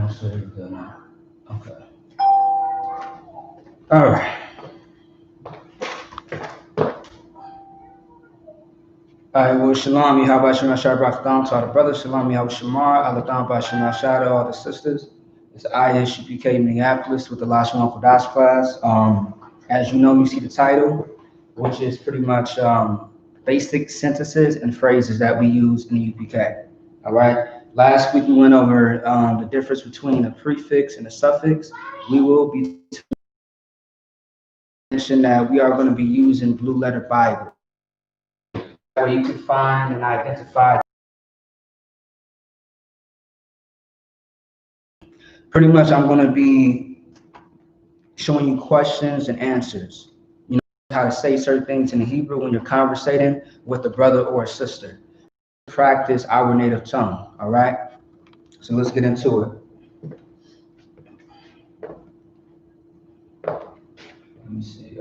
make sure you're good now. Okay. All right. All right, well, Shalom, Yahweh Shema Shabbat to all the brothers, Shalom, Yahweh Shemar, Aladam Bashema Shah to all the sisters. It's I.S.U.P.K. Minneapolis with the Lashawan Qadash class. As you know, you see the title, which is pretty much basic sentences and phrases that we use in the U.P.K. All right. Last week we went over the difference between a prefix and a suffix. We will be mentioning that we are going to be using Blue Letter Bible, where you can find and identify. Pretty much, I'm going to be showing you questions and answers. You know how to say certain things in Hebrew when you're conversating with a brother or a sister. Practice our native tongue. All right. So let's get into it. Let me see.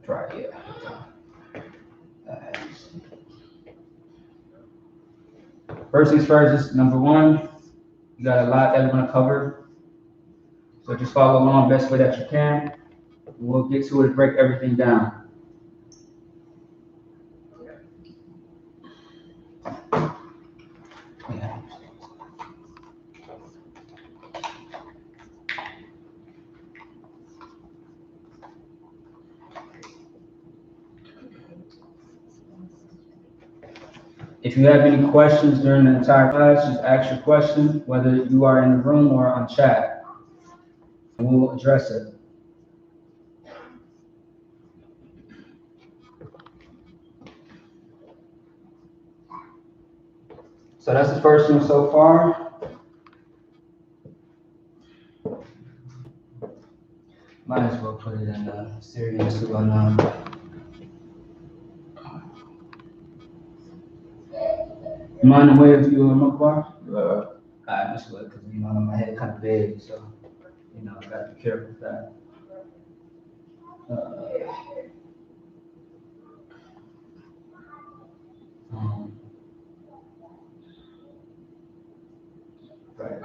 Try it. First things first, number one, you got a lot that we're going to cover. So just follow along best way that you can. We'll get to it and break everything down. If you have any questions during the entire class, just ask your question, whether you are in the room or on chat. We'll address it. So that's the first one so far. Might as well put it in the serious one. Mind the way if you on my bar? I just would, because you know my head kind of big, so you know I gotta be careful with that. Right.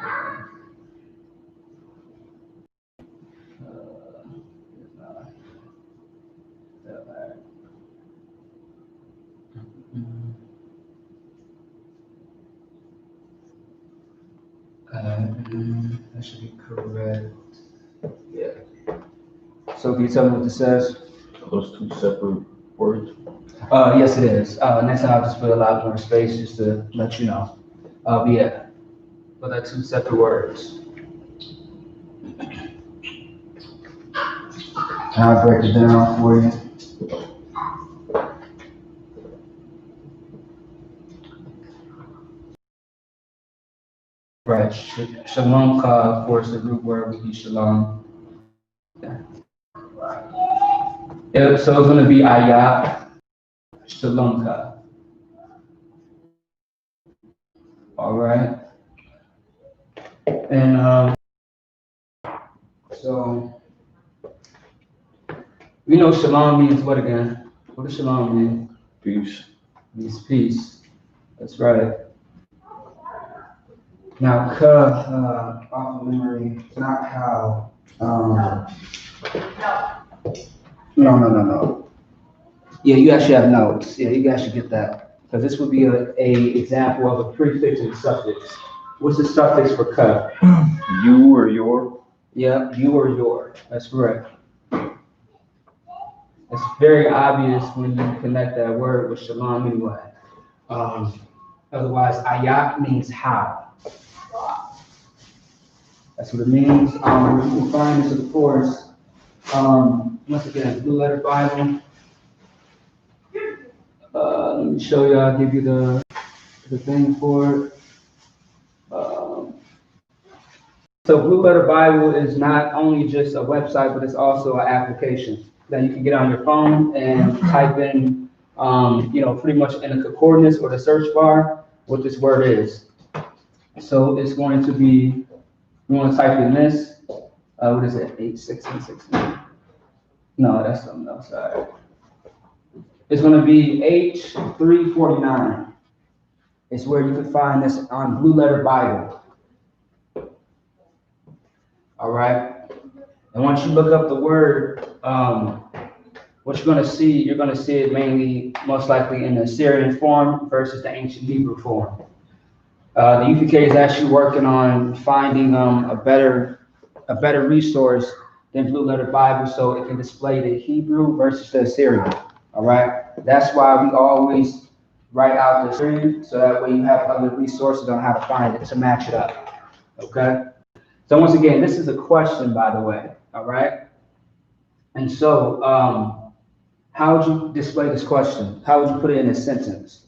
That should be correct. Yeah. So can you tell me what this says? Are those two separate words? Yes, it is. Next time I'll just put a lot more space just to let you know. But yeah, but they're two separate words. I'll break it down for you. Right, Shalom, of course, the root word would be Shalom. Yeah. So it's going to be Ayat, Shalom. All right. And so, we know Shalom means what again? What does Shalom mean? Peace. Means peace. That's right. Now, off of memory, not how. No. Yeah, you actually have notes. Yeah, you guys should get that. Because this would be a example of a prefix and suffix. What's the suffix for ka? You or your? Yeah, you or your. That's correct. It's very obvious when you connect that word with shalom anyway. Otherwise, ayat means how. That's what it means. You can find this, of course, once again, Blue Letter Bible. Let me show you. I'll give you the thing for it. So Blue Letter Bible is not only just a website, but it's also an application that you can get on your phone and type in, pretty much in the coordinates or the search bar what this word is. So it's going to be, you want to type in this, what is it, 81616? No, that's something else. All right. It's going to be H349. is where you can find this on Blue Letter Bible. All right. And once you look up the word, what you're going to see it mainly, most likely in the Syrian form versus the ancient Hebrew form. The UPK is actually working on finding a better resource than Blue Letter Bible, so it can display the Hebrew versus the Assyrian. All right, that's why we always write out the Assyrian, so that way you have other resources on how to find it to match it up. Okay. So once again, this is a question, by the way. All right. And so, how would you display this question? How would you put it in a sentence?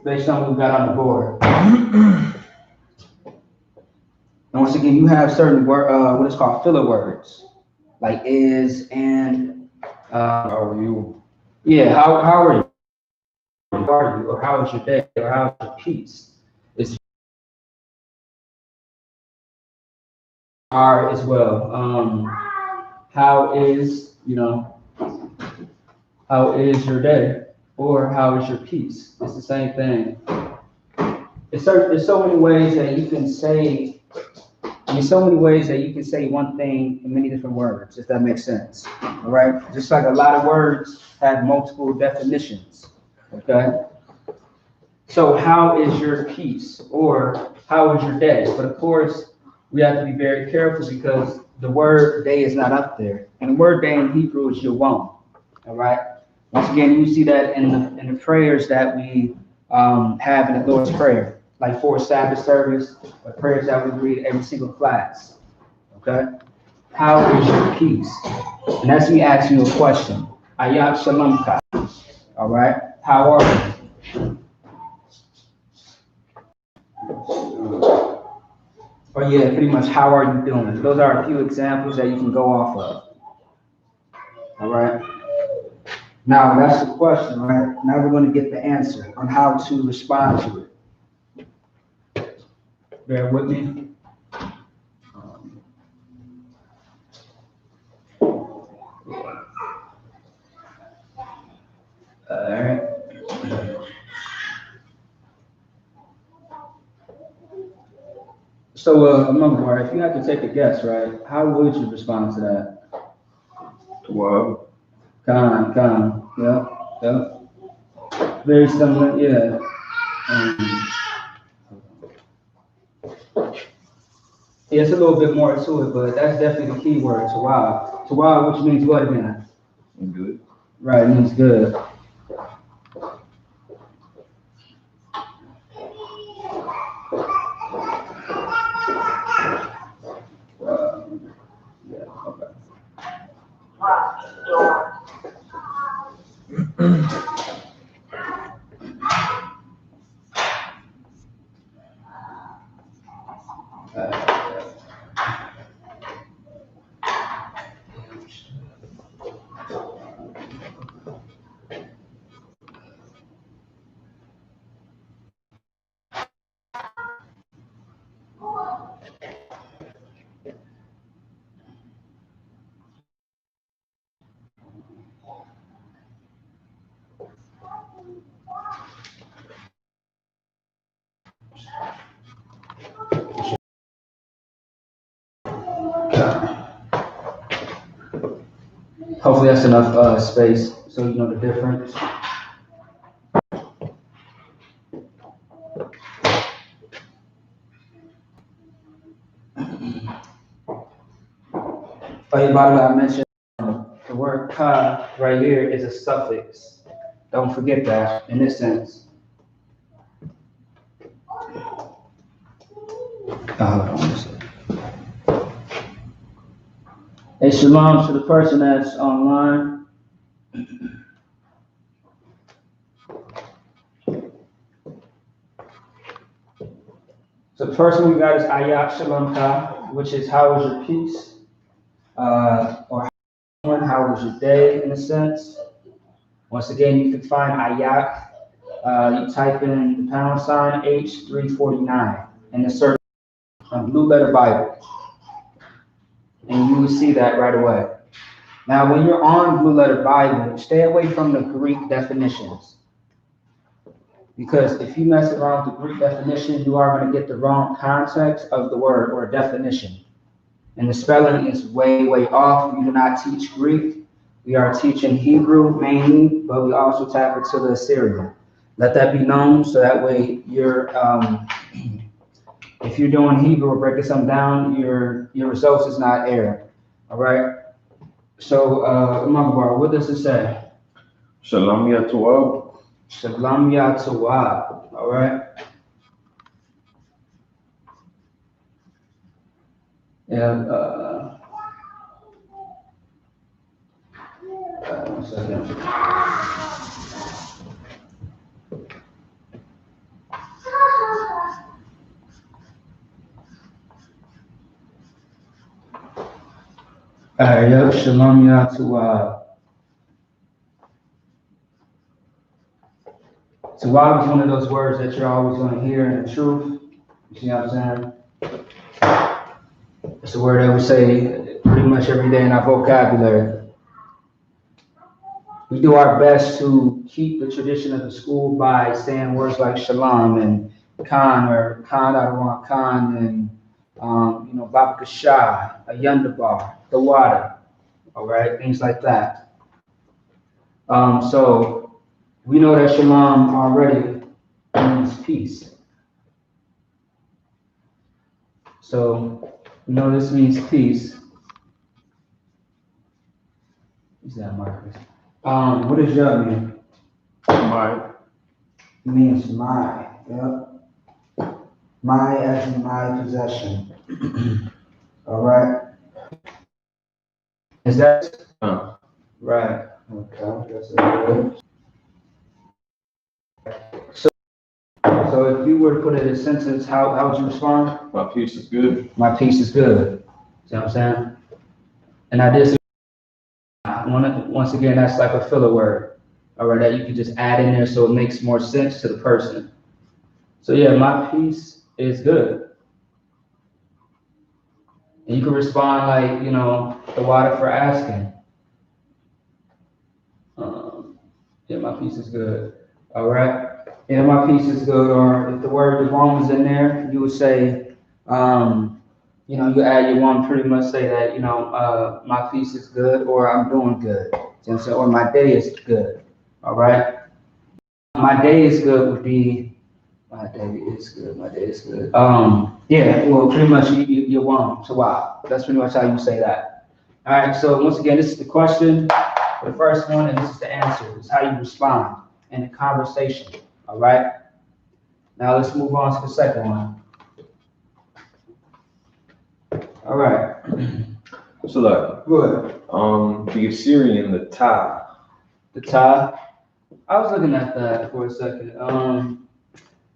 Based on what we got on the board. And once again, you have certain what is called filler words, like is, and. How are you? Yeah, how are you? How are you? Or how was your day? Or how was your peace? It's are as well. How is, how is your day? Or how is your peace? It's the same thing. There's so many ways that you can say. There's so many ways that you can say one thing in many different words, if that makes sense. All right? Just like a lot of words have multiple definitions. Okay? So how is your peace? Or how is your day? But of course, we have to be very careful because the word day is not up there. And the word day in Hebrew is yawam. All right? Once again, you see that in the prayers that we have in the Lord's Prayer, like for Sabbath service, or prayers that we read every single class. Okay? How is your peace? And that's me asking you a question. I.S.U.P.K. All right? How are you? Or yeah, pretty much, how are you doing? Those are a few examples that you can go off of. All right? Now, that's the question, right? Now we're going to get the answer on how to respond to it. Bear with me. All right. So, Mumbar, if you had to take a guess, right, how would you respond to that? Wow. Come. Yeah. Very similar, yeah. Yeah, it's a little bit more to it, but that's definitely the key word, tawab. Tawab, which means what again? Good. Right, it means good. Yeah, okay. Hopefully that's enough space so you know the difference. By the way, I mentioned the word ka right here is a suffix. Don't forget that in this sense. Hey, shalom to the person that's online. So the first one we got is I.S.U.P.K, which is how was your peace? Or how was your day in a sense? Once again, you can find Ayak. You type in the pound sign H349 in the search on Blue Letter Bible. And you will see that right away. Now, when you're on Blue Letter Bible, stay away from the Greek definitions. Because if you mess around with the Greek definition, you are going to get the wrong context of the word or definition. And the spelling is way, way off. We do not teach Greek. We are teaching Hebrew mainly, but we also tap into the Assyrian. Let that be known so that way you're, if you're doing Hebrew or breaking something down, your results is not error. All right? So, Makabar, what does it say? Shalom Yatuab. Shalom Yatuab. All right? And, one second. Yep, Shalom Yatuab. Tawab is one of those words that you're always going to hear in the truth. You see what I'm saying? It's a word that we say pretty much every day in our vocabulary. We do our best to keep the tradition of the school by saying words like shalom and khan or khan Adawan khan and Baba Kasha, a yundabar, the water, all right, things like that. So we know that shalom already means peace. So we know this means peace. What's that, Marcus? What does Yah mean? My. It means my. Yep. My as in my possession. All right. Is that right? Okay. That's it. So if you were to put it in a sentence, how would you respond? My peace is good. My peace is good. See what I'm saying? And I did. Once again, that's like a filler word, all right, that you can just add in there so it makes more sense to the person. So yeah, my peace is good. And you can respond like, the water for asking. Yeah, my peace is good. All right. Yeah, my peace is good. Or if the word one was in there, you would say, you add your one, pretty much say that, my peace is good or I'm doing good. You know what I'm saying? Or my day is good. All right. My day is good would be, my day is good. My day is good. Yeah, well, pretty much you're one. So wow. That's pretty much how you say that. All right. So once again, this is the question. The first one, and this is the answer. It's how you respond in a conversation. All right. Now let's move on to the second one. All right. So like, Good. the Assyrian, the Ta. The tie. I was looking at that for a second.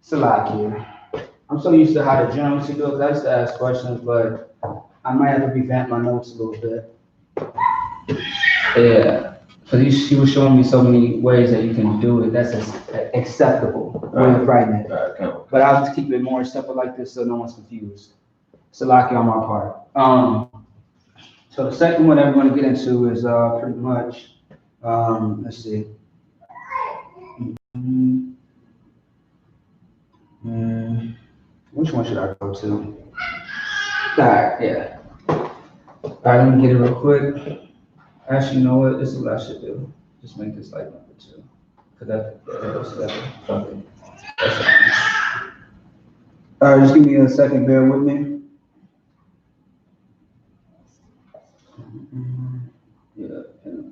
Salakia. I'm so used to how the journalist goes. I used to ask questions, but I might have to revamp my notes a little bit. Yeah. Because she was showing me so many ways that you can do it. That's acceptable way of writing it. But I'll just keep it more simple like this so no one's confused. Salaki on my part. So the second one that we're going to get into is pretty much, let's see. Which one should I go to? All right, yeah. All right, let me get it real quick. Actually, you know what? This is what I should do. Just make this like number 2. Because that goes together. Okay. All right, just give me a second. Bear with me. Yeah. Yeah.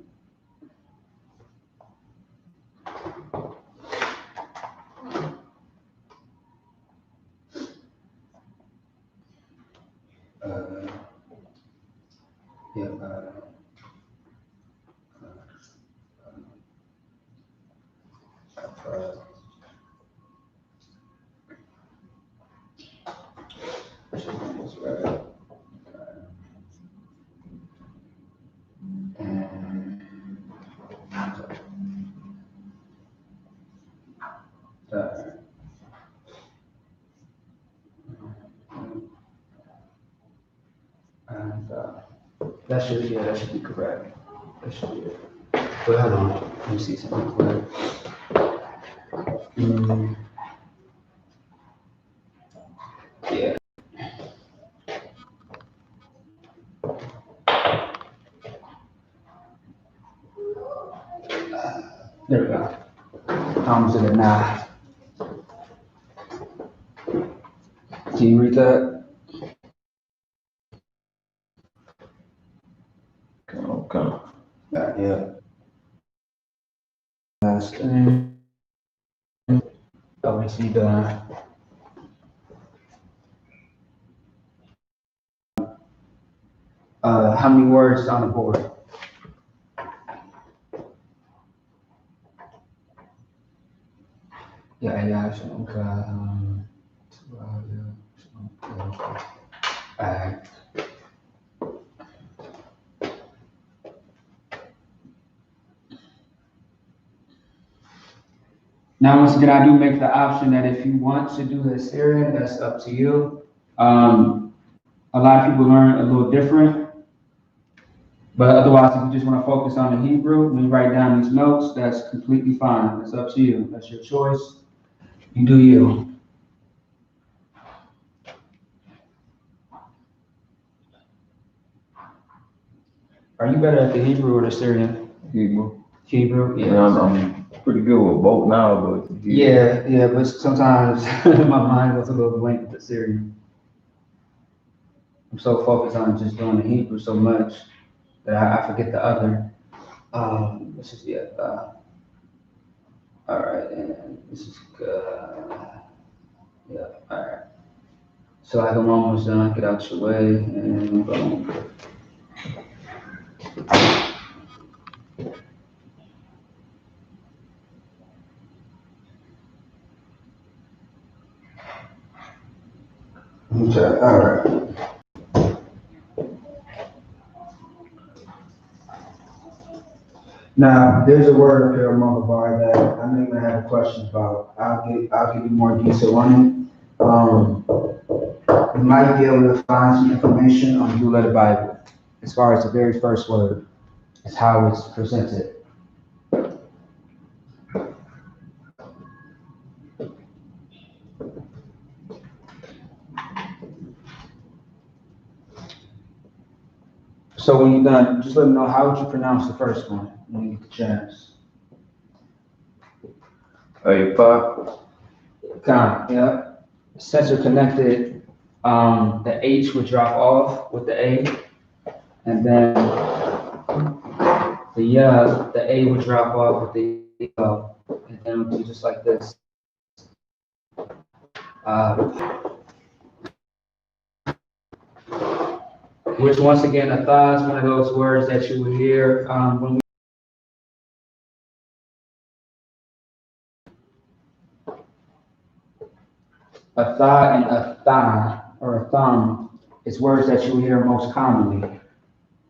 That should be correct. That should be it. But hold on, let me see something quick. Mm, yeah. There we go. Comes to the now. Can you read that? Okay. Yeah. Last thing. Oh, we see the how many words on the board? Yeah. Okay. Alright. Now, once again, I do make the option that if you want to do the Assyrian, that's up to you. A lot of people learn a little different, but otherwise, if you just want to focus on the Hebrew and you write down these notes, that's completely fine. It's up to you. That's your choice. You do you. Are you better at the Hebrew or the Syrian? Hebrew. Hebrew, yeah. I'm pretty good with both now, but Hebrew. Yeah, but sometimes my mind goes a little blank with the Syrian. I'm so focused on just doing the Hebrew so much that I forget the other. This is all right, and this is yeah, all right. So like I'm almost done. Get out your way and boom. Okay, all right. Now, there's a word up here on the bar that I know you're gonna have a question about. I'll give you more detail on it. You might be able to find some information on Blue Letter Bible as far as the very first word is how it's presented. So when you're done, just let me know how would you pronounce the first one when you get the chance. I.S.U.P.K. Yeah. Sensor connected, the H would drop off with the A, and then the A would drop off with the O, and then it would be just like this. Which once again, a tha is one of those words that you would hear when we a tha and a tha or a thumb is words that you hear most commonly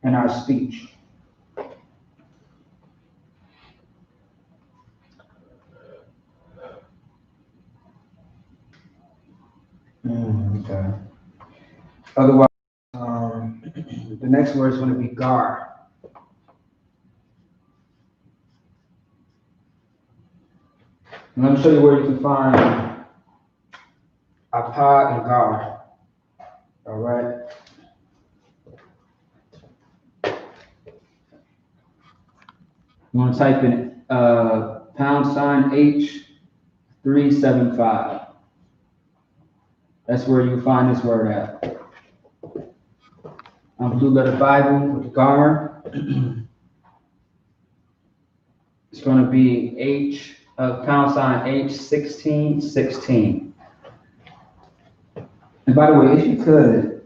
in our speech. Okay. Otherwise, the next word is going to be gar. And let me show you where you can find apa and gar. All right. You want to type in #H375. That's where you find this word at. On Blue Letter Bible with the gar. It's going to be H1616. And by the way, if you could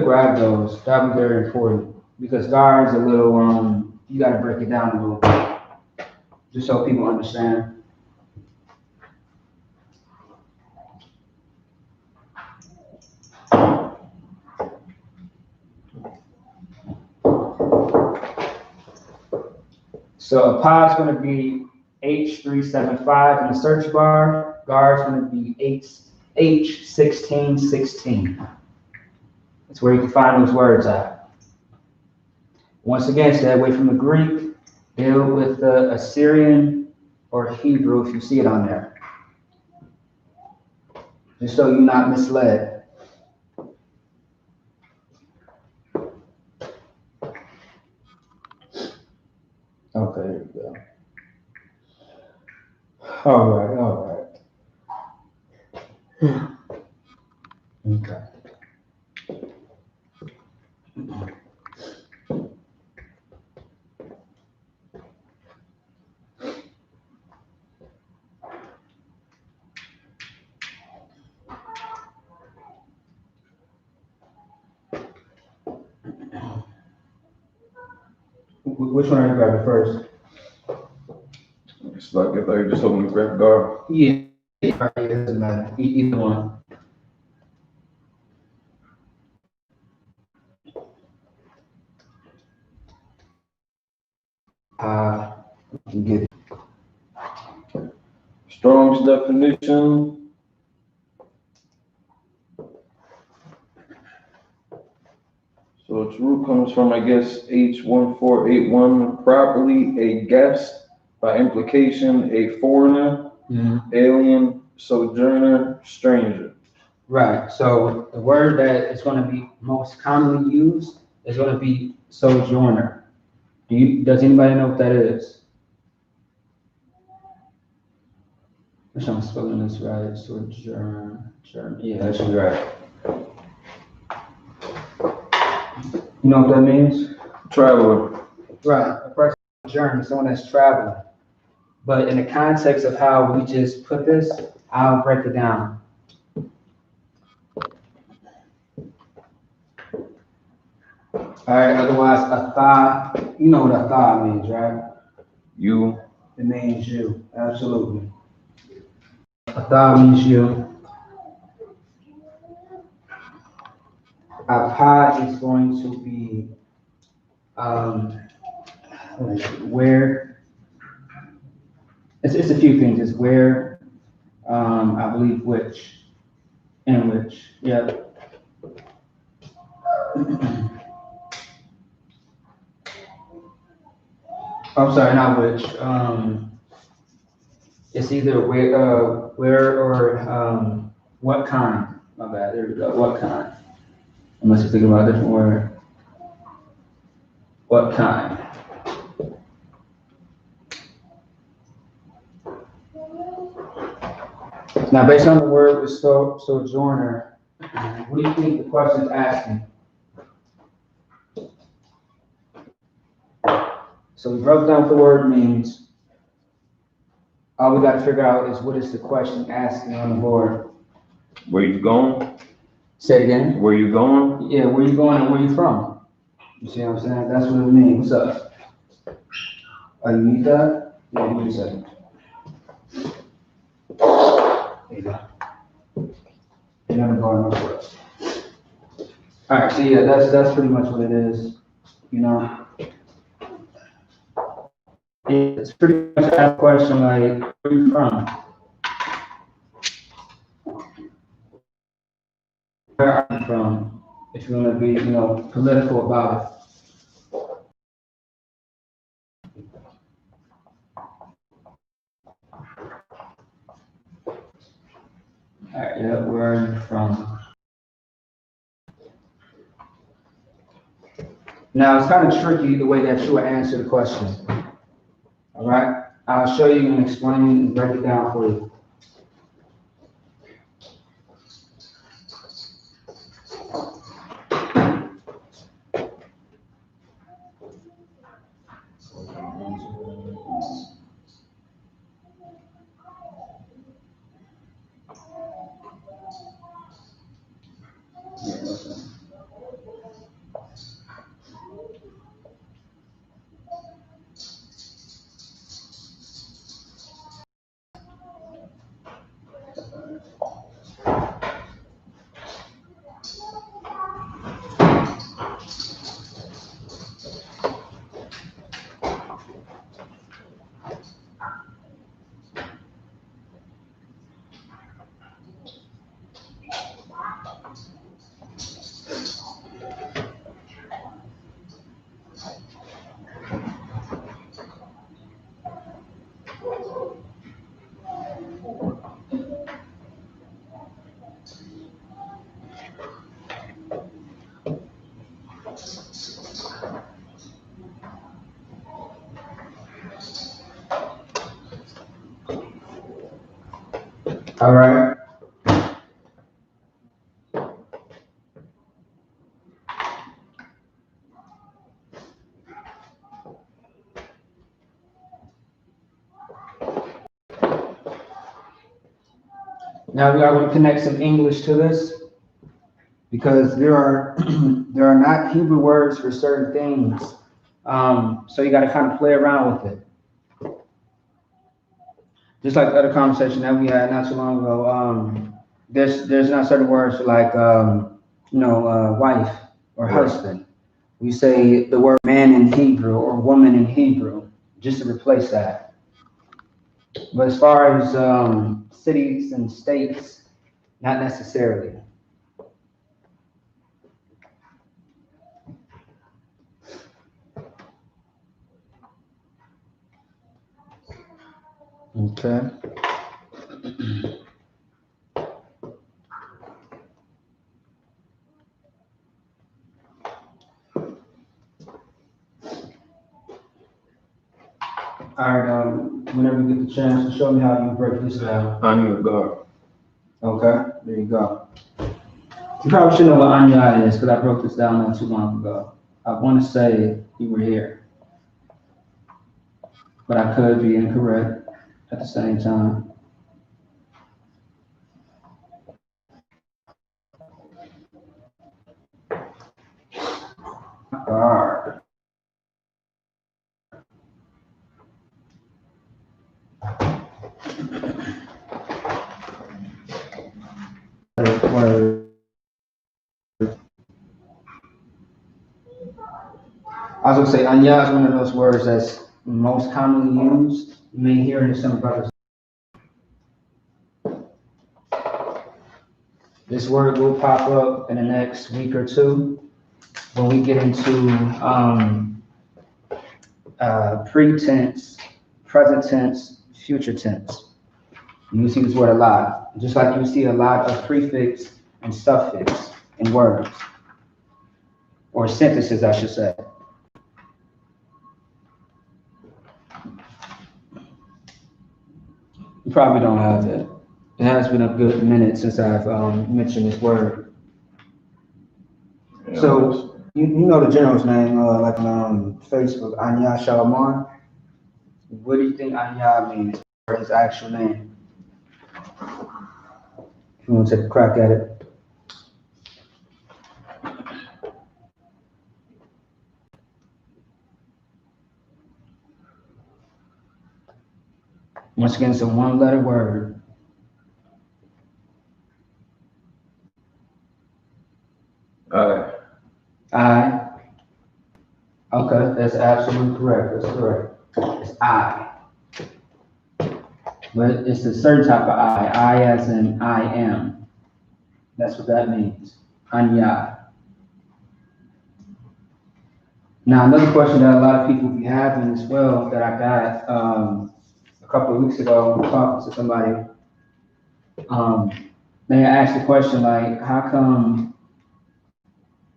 grab those. That would be very important because gar is a little you got to break it down a little bit just so people understand. So apa is going to be H375 in the search bar. Gar is going to be H1616. That's where you can find those words at. Once again, stay away from the Greek. Deal with the Assyrian or Hebrew if you see it on there. just so you're not misled. Okay, there we go. All right. Okay. Which one are you grabbing first? It's like if they just told me to grab guard. Yeah, it doesn't matter. Either one. Get it. Strong's definition. So its root comes from, I guess, H1481, properly a guest, by implication, a foreigner, alien, sojourner, stranger. Right. So the word that is going to be most commonly used is going to be sojourner. Does anybody know what that is? Make sure I'm spelling this right. Sojourn. Yeah, that should be right. You know what that means? Traveler. Right. A person on a journey, someone that's traveling. But in the context of how we just put this, I'll break it down. All right, otherwise, a thigh, you know what a thigh means, right? You. It means you, absolutely. A thigh means you. A pie is going to be where, it's a few things. It's where, I believe which, and which, yeah. I'm sorry, not which. It's either where or what kind. My bad. There we go. What kind? Unless you're thinking about a different word. What kind? Now, based on the word with sojourner, what do you think the question is asking? So we broke down what the word means. All we got to figure out is what is the question asking on the board. Where you going? Say it again. Where you going? Yeah, where you going and where you from? You see what I'm saying? That's what it means. What's up? Oh, you need that? Yeah, give me a second. There you go. You're gonna go on for it. All right, so yeah, that's pretty much what it is. You know, it's pretty much that question like, where are you from? Where are you from? If you're gonna be, political about it. All right, yeah, where are you from? Now, it's kind of tricky the way that you would answer the question. All right, I'll show you and explain and break it down for you. All right. Now we are going to connect some English to this because there are there are not Hebrew words for certain things. So you got to kind of play around with it. Just like the other conversation that we had not too long ago, there's not certain words for like wife or husband. We say the word man in Hebrew or woman in Hebrew just to replace that. But as far as cities and states, not necessarily. Okay. All right, whenever you get the chance to show me how you break this down. Anya guard. Okay, there you go. You probably should know what Anya is because I broke this down not too long ago. I want to say you were here, but I could be incorrect at the same time. Guard. Word. I was gonna say Anya is one of those words that's most commonly used. You may hear it in some brothers. This word will pop up in the next week or two when we get into pretense, present tense, future tense. You see this word a lot, just like you see a lot of prefix and suffix in words, or sentences, I should say. You probably don't have it. It has been a good minute since I've mentioned this word. Yeah, So you know the general's name, like on Facebook, SHALAM. What do you think Anya means, or his actual name? If you want to take a crack at it. Once again, it's a one-letter word. I. Okay, that's absolutely correct. That's correct. It's I. But it's a certain type of I. I as in I am. That's what that means. Anya. Now, another question that a lot of people be having as well that I got a couple of weeks ago talking to somebody. They asked the question like, how come,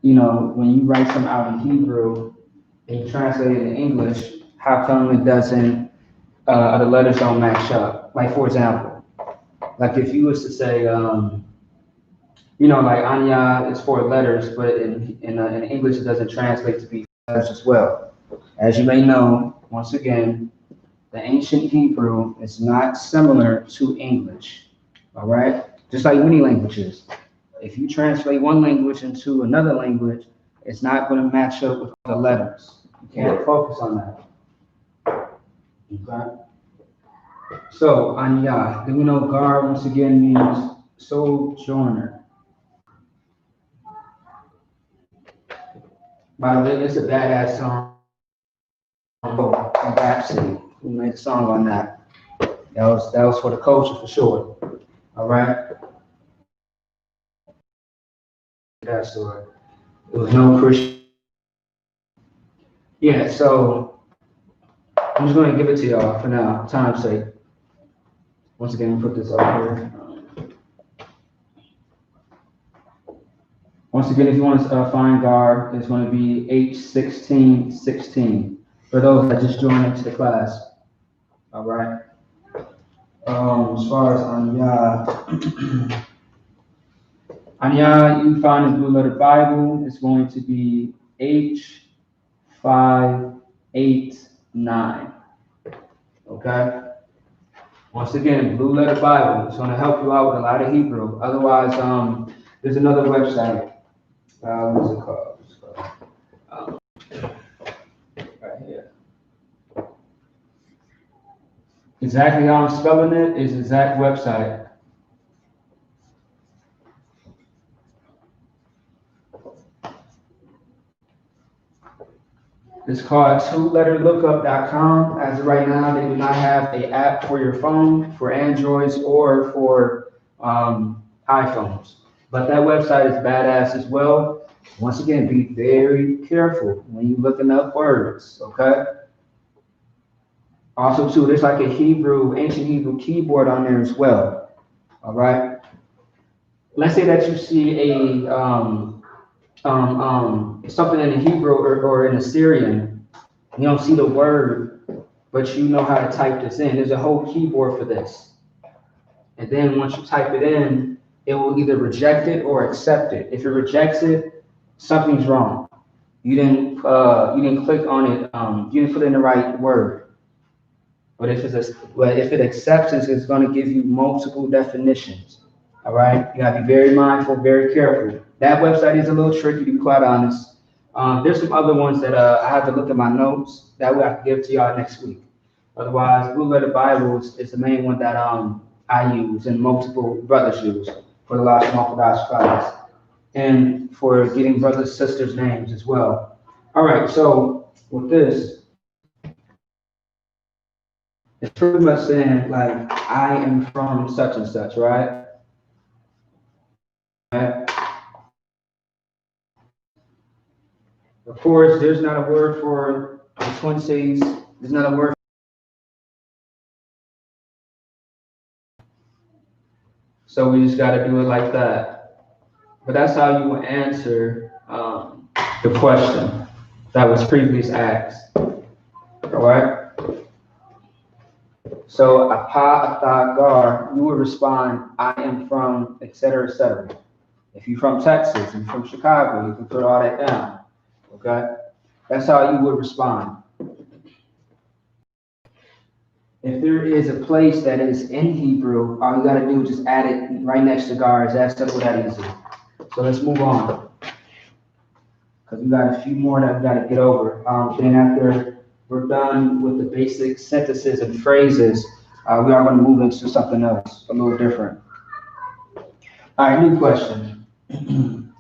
when you write something out in Hebrew and you translate it in English, how come it doesn't, the letters don't match up? Like, for example, like if you was to say, like Anya is 4 letters, but in English it doesn't translate to be letters as well. As you may know, once again, the ancient Hebrew is not similar to English, all right? Just like many languages. If you translate one language into another language, it's not going to match up with the letters. You can't focus on that. Okay? So, Anya, then we know Gar once again means sojourner. By the way, it's a badass song. Rhapsody. We made a song on that. That was for the culture for sure. All right. That story. It was no Christian. Yeah. So I'm just going to give it to y'all for now, time's sake. Once again, put this up here. Once again, if you want to find GAR, it's going to be H1616 for those that just joined into the class. All right. As far as Anya, Anya, you find the Blue Letter Bible. It's going to be H589. Okay. Once again, Blue Letter Bible. It's going to help you out with a lot of Hebrew. Otherwise, there's another website. What's it called? Right here. Exactly how I'm spelling it is exact website. It's called twoletterlookup.com. As of right now, they do not have an app for your phone, for Androids, or for iPhones. But that website is badass as well. Once again, be very careful when you're looking up words, okay? Also, too, there's like a ancient Hebrew keyboard on there as well, all right? Let's say that you see something in the Hebrew or in Assyrian, you don't see the word, but you know how to type this in. There's a whole keyboard for this. And then once you type it in, it will either reject it or accept it. If it rejects it, something's wrong. You didn't click on it. You didn't put in the right word. But if it accepts it, it's going to give you multiple definitions. All right, you gotta be very mindful, very careful. That website is a little tricky, to be quite honest. There's some other ones that I have to look at my notes. That way I can give to y'all next week. Otherwise, Blue Letter Bibles is the main one that I use and multiple brothers use for the Lashawan class and for getting brothers sisters names as well. All right, so with this, it's pretty much saying like I am from such and such, right? Of course, there's not a word for the Twin Cities. There's not a word. So we just got to do it like that. But that's how you will answer the question that was previously asked. All right. So apa atagar, you would respond, I am from, etc., etc. If you're from Texas, if you're from Chicago, you can put all that down. Okay. That's how you would respond. If there is a place that is in Hebrew, all you got to do is just add it right next to guards. That's simple, that easy. So let's move on. Because we got a few more that we got to get over. Then after we're done with the basic sentences and phrases, we are going to move into something else, a little different. All right, new question.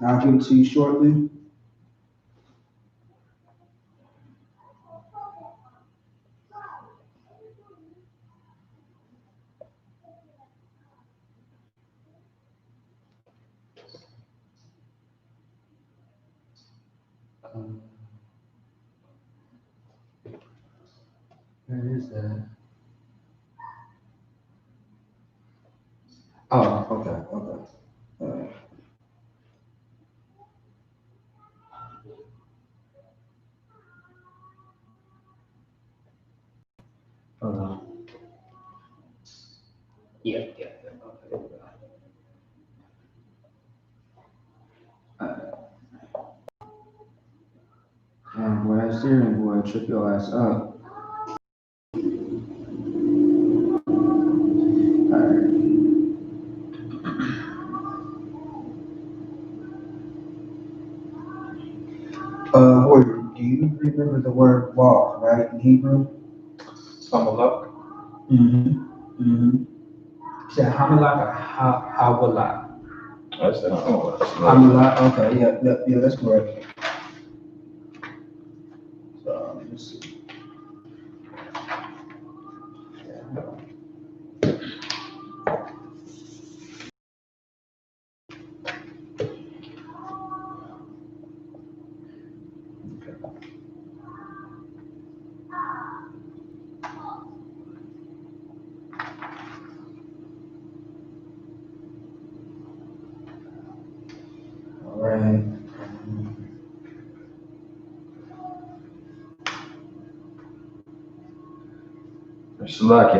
I'll give it to you shortly. Where is that? Oh, okay. Hold on. Yeah. Okay. Boy, that steering boy trip your ass up. Warrior, do you remember the word walk, right, in Hebrew? Samalak. Said Hamalak or Hawalak? That's the Hamalak, okay, yeah, that's correct. So, let's see. All right. Shalak.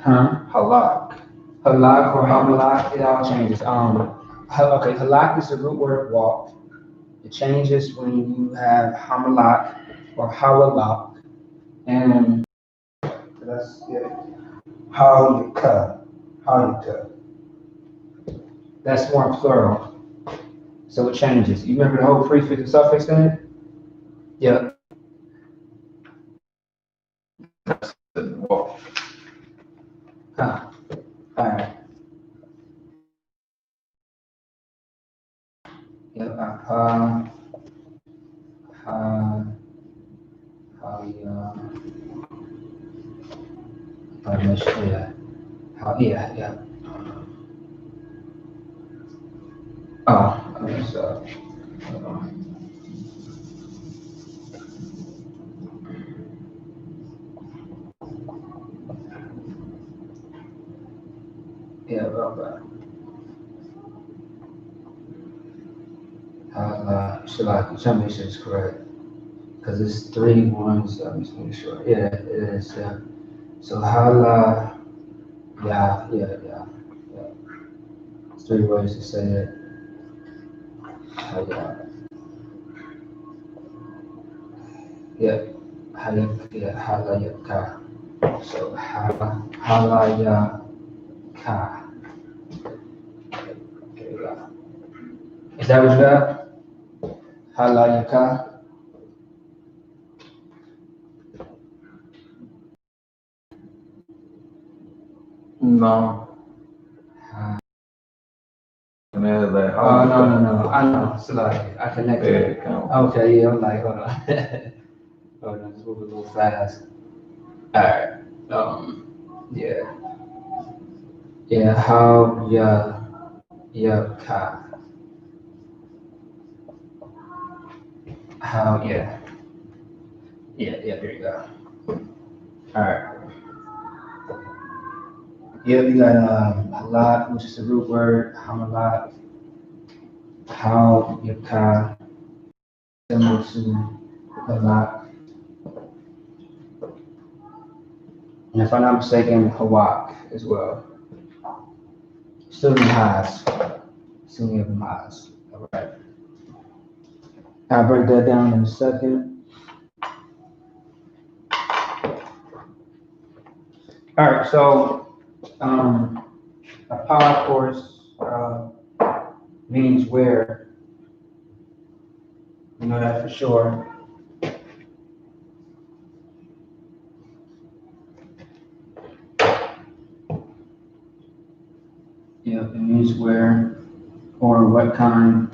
Halak. Halak or hamalak, it all changes. Okay, halak is the root word walk. It changes when you have hamalak or hawalak, and that's it. How you cut, how you cut. That's more plural, so it changes. You remember the whole prefix and suffix thing? Yeah. Walk. Huh. All right. Yeah. Uh, yeah. Yeah. Yeah. Oh, okay, so. Yeah, okay. Shalak, tell me if it's correct. Because it's three ones, I'm just making sure. Yeah, it is, yeah. So yeah. It's three ways to say it. Yeah. Yeah, halayaka. So halayaka. There you go. Is that what you got? Halayaka. No. And then like, Oh, no. I know. It's like I connected it. Okay, yeah, I'm like, hold on. Hold on, just move a little fast. Alright. Yeah. Yeah, how ka. How there you go. Alright. Yeah, we got halak, which is the root word, hamalak, how ka, similar to halak. And if I'm not mistaken, hawak as well. Still in Haas. Still in Haas. All right. I'll break that down in a second. All right, so apa, of course, means where. You know that for sure. Yeah, it means where or what kind.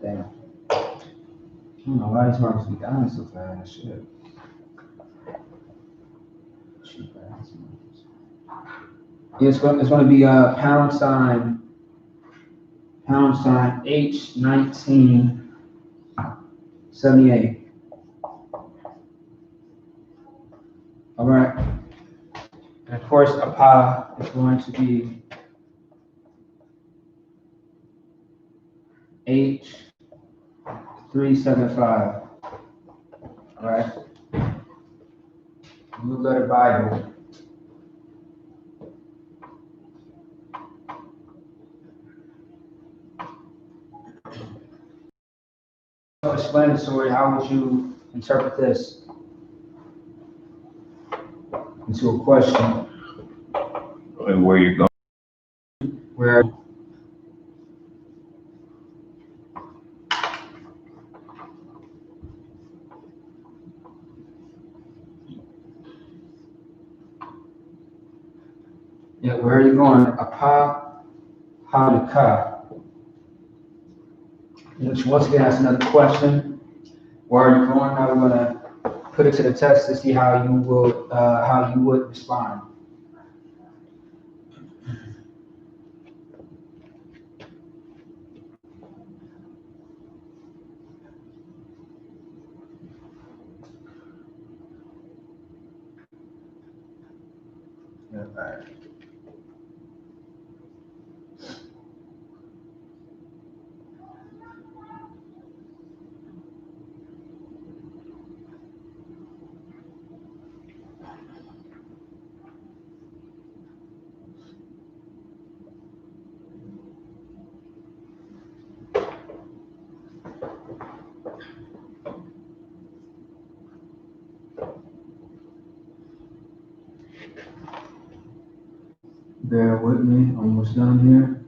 Damn. I don't know why these marks be dying so fast. Shit. Yeah, it's going to be pound sign H1978. All right. And of course, apa is going to be H375. All right. Blue letter Bible. Self-explanatory. How would you interpret this into a question? Like where you going? Where where are you going? Apa, Hanukkah. Which once again, that's another question. Where are you going? Now we're gonna put it to the test to see how you would respond. Yeah, all right. Bear with me, almost done here.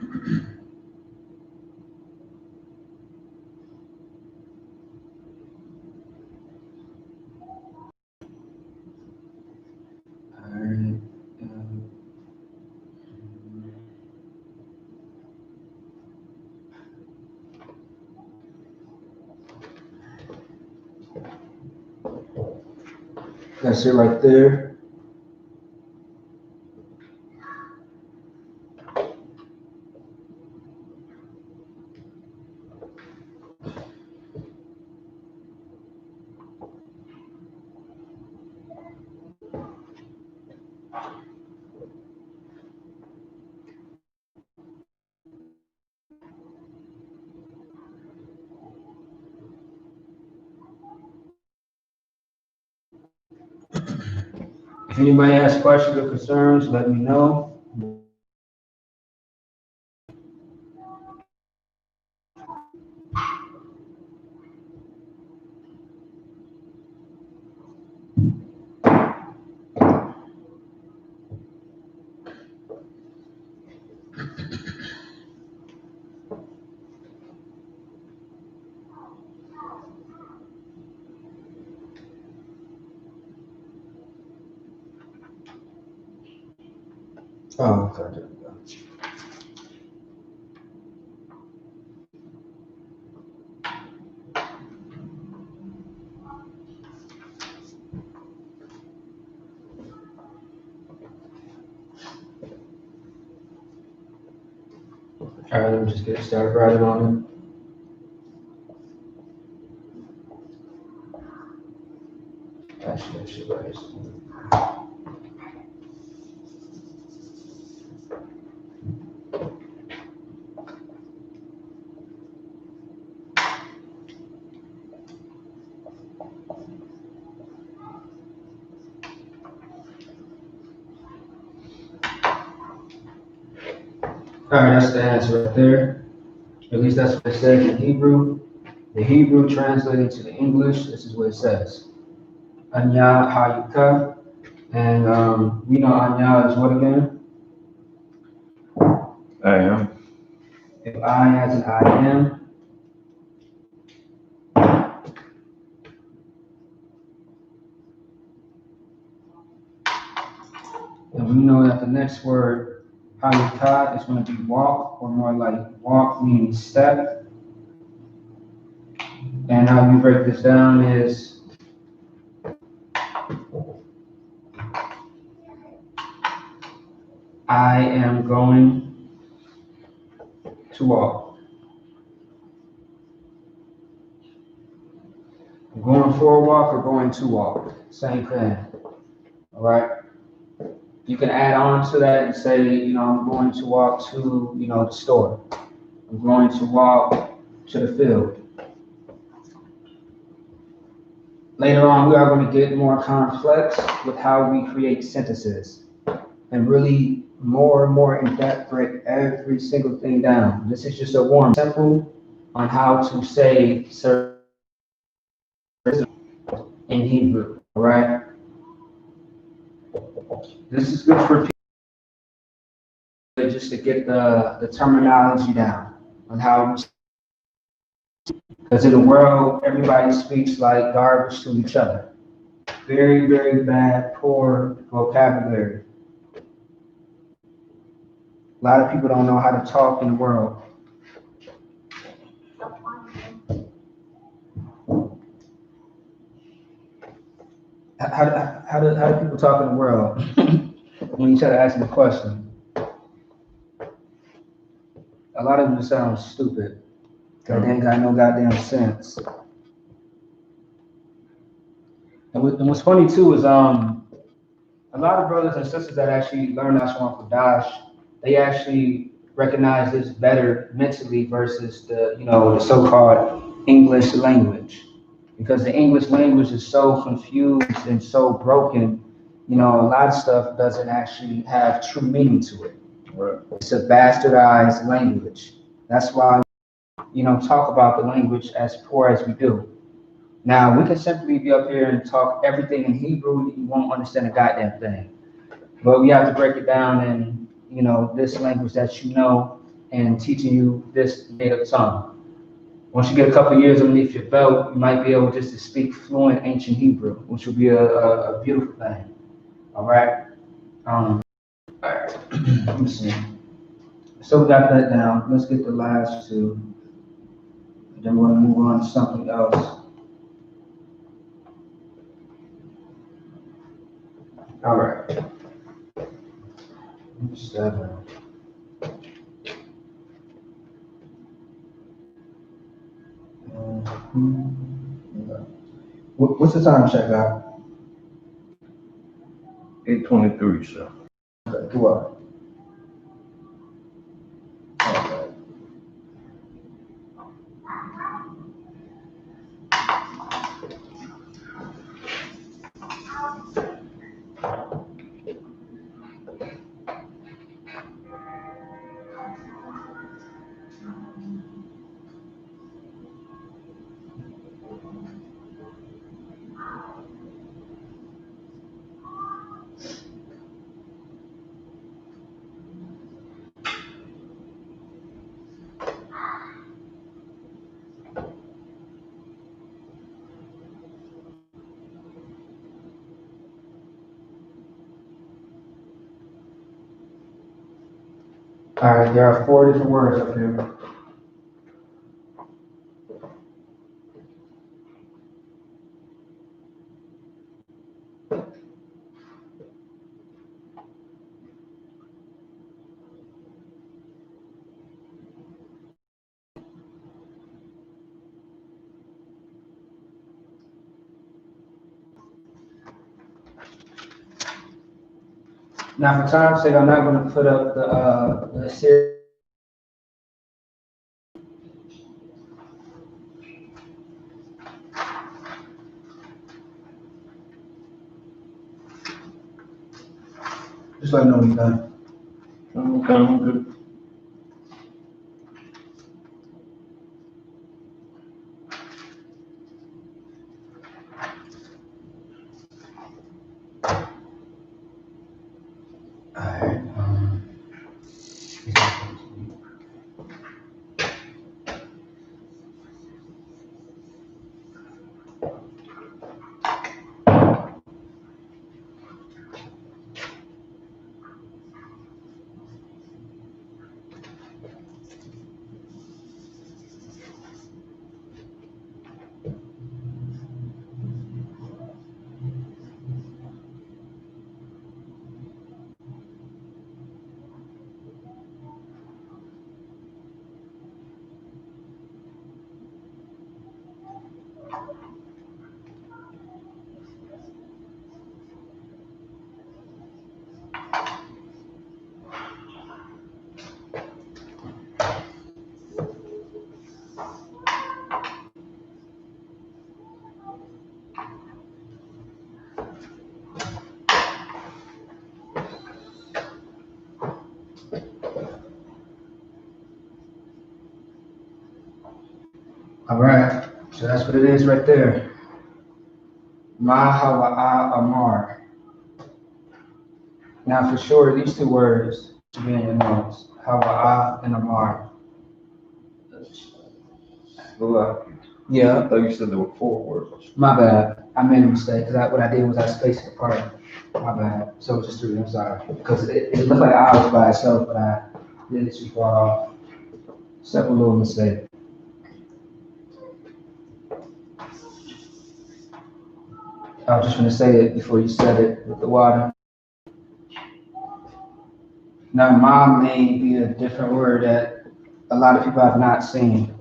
All right. That's it right there. If anybody has questions or concerns, let me know. Oh, okay, there we go. All right, let me just get started writing on it. Actually, I should write it. All right, that's the answer right there. At least that's what it says in Hebrew. The Hebrew translated to the English, this is what it says. Anya hayuka. And we know Anya is what again? I am. If I has an I am. And we know that the next word, hayuka, is going to be walk, or more like walk meaning step. And how we break this down is I am going to walk. I'm going for a walk or going to walk. Same thing. All right. You can add on to that and say, I'm going to walk to, the store. I'm going to walk to the field. Later on, we are going to get more complex with how we create sentences and really more and more in depth break every single thing down. This is just a warm simple on how to say certain in Hebrew, all right? This is good for people just to get the terminology down on how, because in the world, everybody speaks like garbage to each other. Very, very bad, poor vocabulary. A lot of people don't know how to talk in the world. How do people talk in the world when you try to ask them a question? A lot of them sound stupid. They ain't got no goddamn sense. And what's funny too is a lot of brothers and sisters that actually learn Lashawan Qadash, they actually recognize this better mentally versus the so-called English language. Because the English language is so confused and so broken, a lot of stuff doesn't actually have true meaning to it. Right. It's a bastardized language. That's why, talk about the language as poor as we do. Now, we can simply be up here and talk everything in Hebrew, you won't understand a goddamn thing. But we have to break it down in you know, this language that you know and teaching you this native tongue. Once you get a couple of years underneath your belt, you might be able just to speak fluent ancient Hebrew, which will be a beautiful thing. All right. All right. Let me see. So we got that down. Let's get the last two. Then we're gonna move on to something else. All right. 7. Mhm. What's the time check out? 8:23, sir. Okay, go up. Okay. All right, there are 4 different words up here. Now, for time's sake, I'm not going to put up the series. Just let me know when you're done. Okay, I'm good. All right. All right. So that's what it is right there. Mahawa'a Amar. Now, for sure, these 2 words should be in your notes. Hawa'a and Amar. Well, Yeah. I thought you said there were 4 words. My bad. I made a mistake because what I did was I spaced it apart. My bad. So it's just 3. I'm sorry. Because it looked like I was by itself, but I did it too far off. Simple little mistake. I was just going to say it before you said it with the water. Now, mom may be a different word that a lot of people have not seen.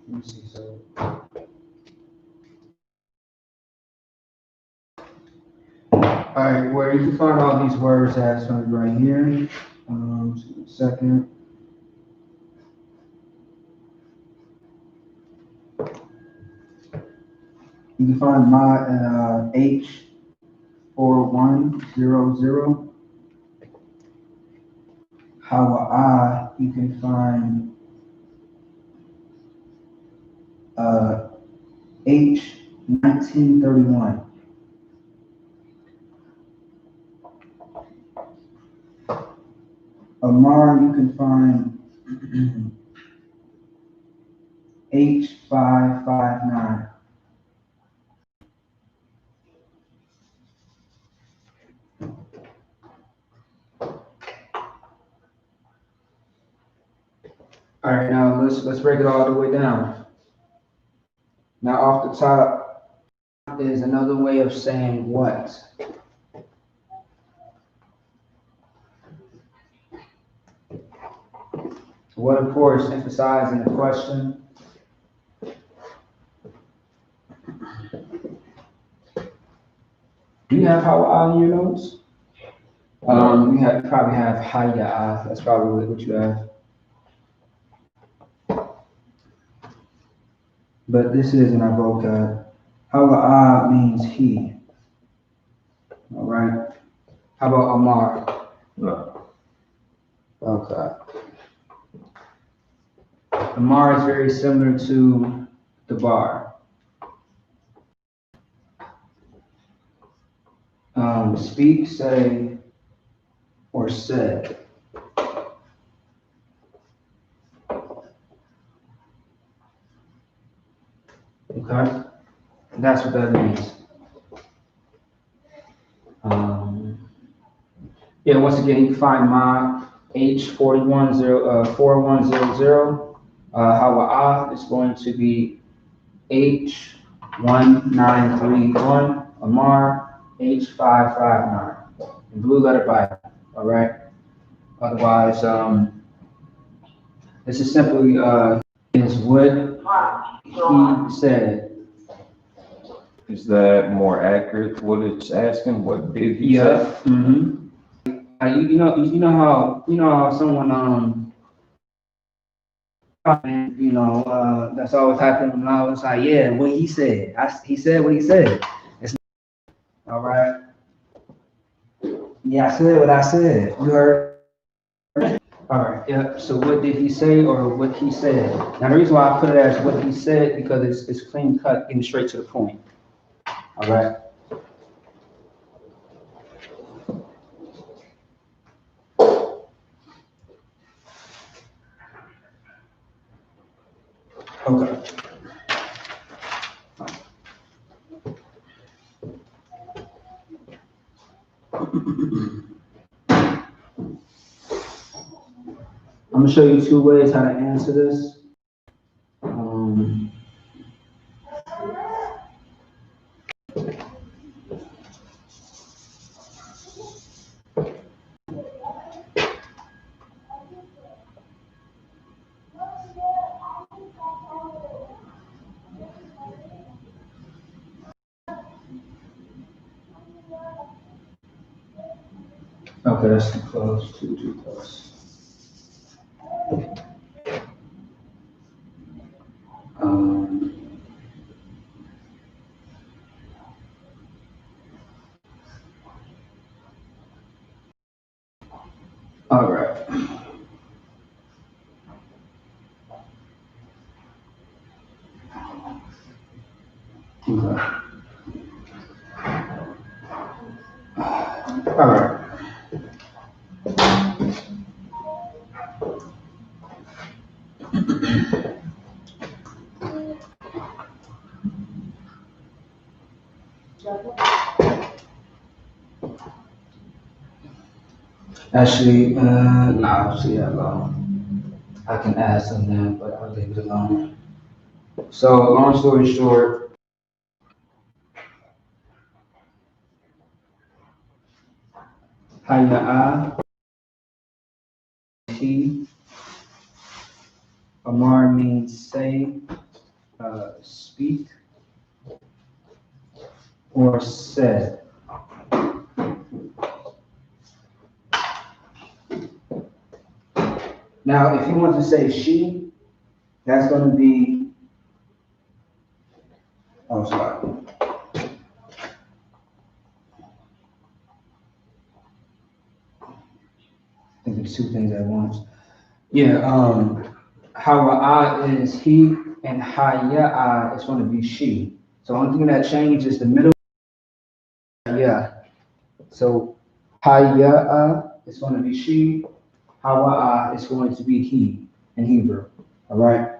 Let me see. So, all right, where you can find all these words at something right here. Just a second. You can find my H4100. Hawaii, you can find H1931. Amar, you can find H559. All right, now let's break it all the way down. Now off the top is another way of saying what. What, of course, emphasizing the question. Do you have Hawa in your notes? You probably have Haya. That's probably what you have. But this is in our vocab. Hawa means he. All right. How about Amar? No. Okay. Amar is very similar to the bar. Speak, say, or said. Okay? And that's what that means. Yeah, once again, you can find my H4100. Hawa'a is going to be H1931. Amar, H559. In blue letter Bible, all right? Otherwise, this is simply is what he said. Is that more accurate what it's asking? What did he say? Mm-hmm. You know how someone that's always happening when I was like, yeah, what he said. He said what he said. It's all right. Yeah, I said what I said. You heard? All right. Yeah. So what did he say or what he said? Now the reason why I put it as what he said because it's clean cut, getting straight to the point. All right. Okay. I'm gonna show you two ways how to answer this. Okay, that's too close. Too close. All right. Okay. All right. Actually, nah, I'll see that alone. I can add some there, but I'll leave it alone. So, long story short, Hayya'a, he, Amar means say, speak, or said. Now, if you want to say she, that's going to be, oh, sorry. I think it's two things at once. Yeah, Hawa'a is he, and Hayya'a is going to be she. So, the only thing that changes is the middle. Yeah. So, Hayya'a is going to be she. Hawa'a is going to be he in Hebrew. All right.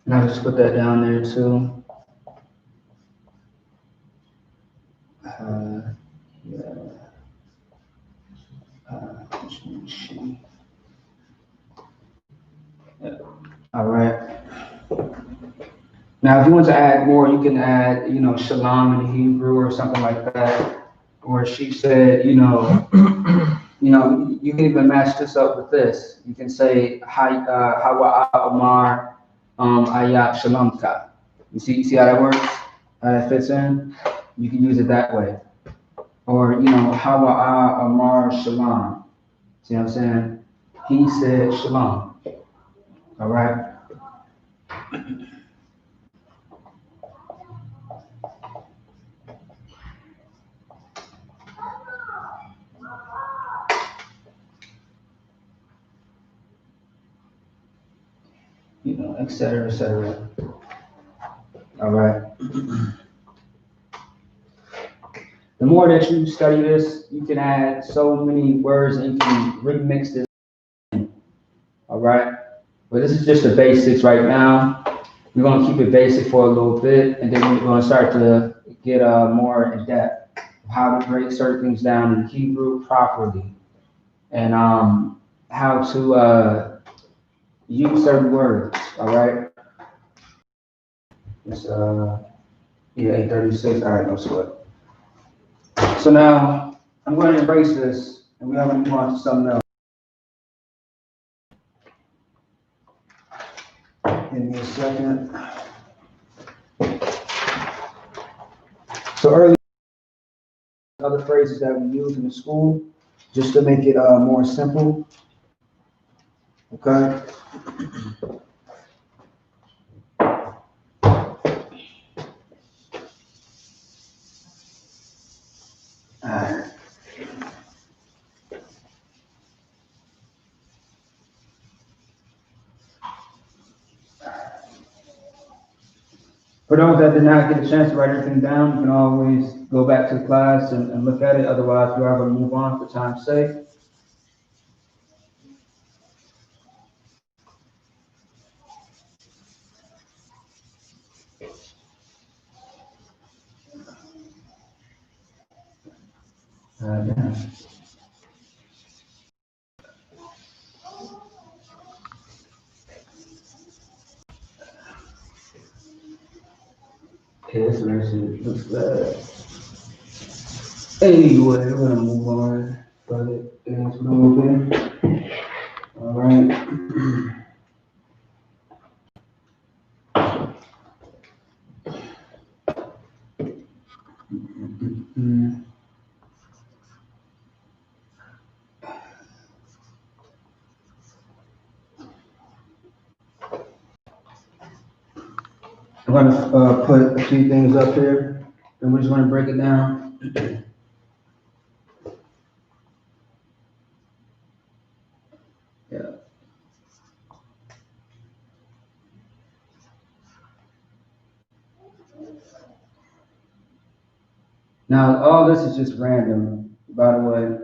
And I'll just put that down there too. Yeah. She. Yeah. All right. Now, if you want to add more, you can add, shalom in Hebrew or something like that. Or she said, you can even match this up with this. You can say, Hawa Amar Ayat Shalomka. You see how that works? How that fits in? You can use it that way. Or, Hawa Amar Shalom. See what I'm saying? He said Shalom. All right? Et cetera, et cetera. All right. The more that you study this, you can add so many words and you can remix this. All right. But this is just the basics right now. We're going to keep it basic for a little bit, and then we're going to start to get more in depth of how to break certain things down in Hebrew properly, and how to use certain words. All right. It's 8:36. All right, no sweat. So now I'm going to erase this, and we're going to move on to something else. Give me a second. So earlier, other phrases that we use in the school, just to make it more simple. Okay. Alright. For those that did not get a chance to write everything down, you can always go back to the class and look at it. Otherwise, we are going to move on for time's sake. Yeah. Okay, this message looks bad. Anyway, we're going to move on. Further into a little bit. All right. I'm going to put a few things up here, and we're just going to break it down. Yeah. Now, all this is just random, by the way.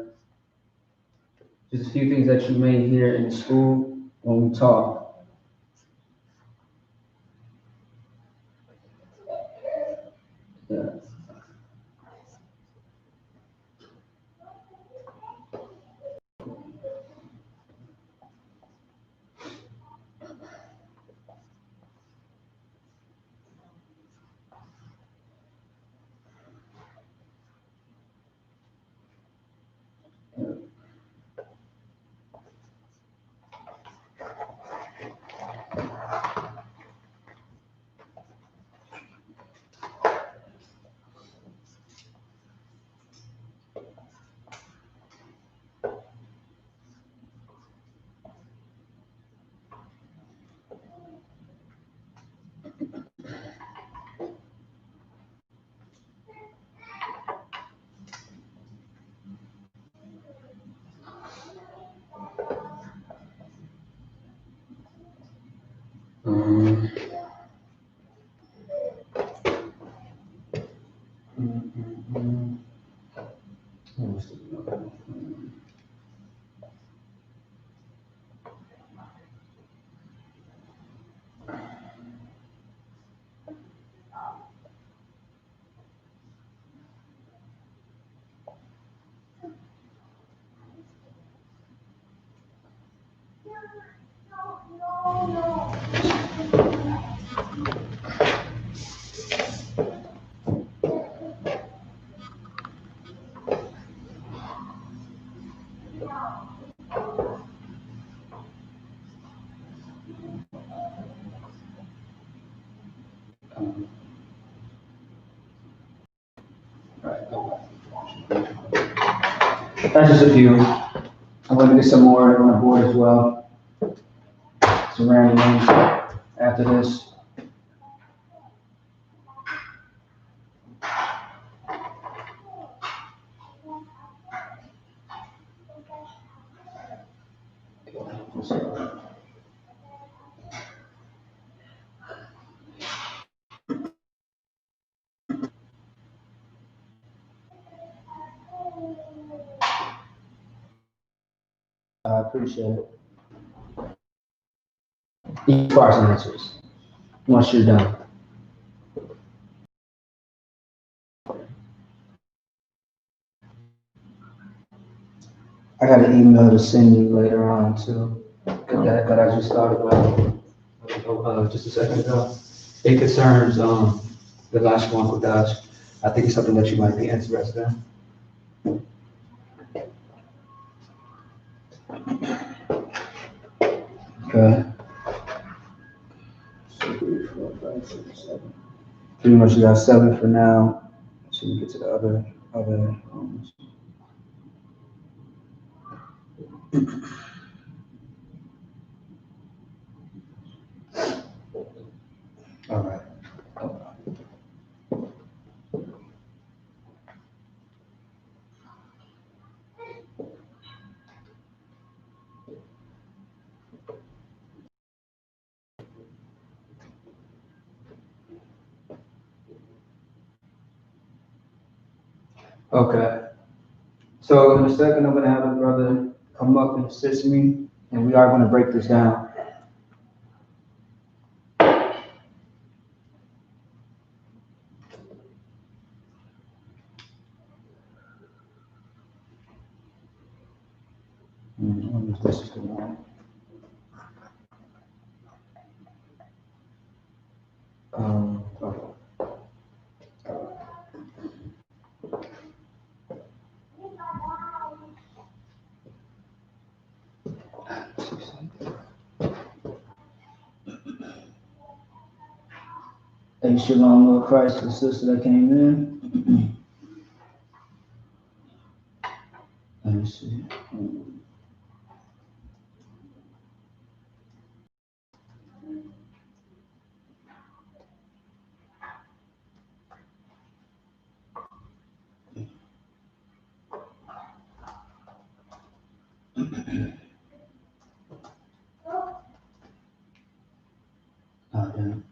Just a few things that you may hear in school when we talk. Yeah. That's just a few. I'm gonna get some more on the board as well. Some random names after this. I appreciate it. You fire some answers once you're done. I got an email to send you later on too. That I just thought about just a second ago. It concerns the Lashawan Qadash. I think it's something that you might be interested in. Okay. So 3, 4, 5, 6, 7. Pretty much you got 7 for now. So we get to the other. All right. Okay. So in a second, I'm gonna have a brother come up and assist me, and we are gonna break this down. I wonder if this is the one. Okay. Hey, Shalom, Lord Christ, the sister that came in. Let me see. Oh, damn.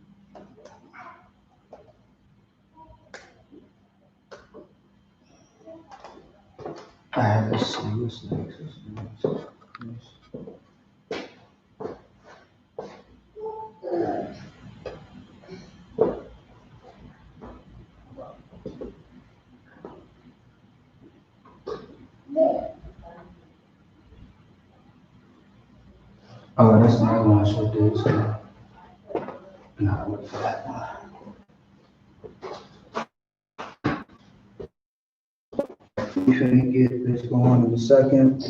All right, let's see. What's next? Oh, that's another one I should do. So, no, wait for that one. We finna get this going in a second.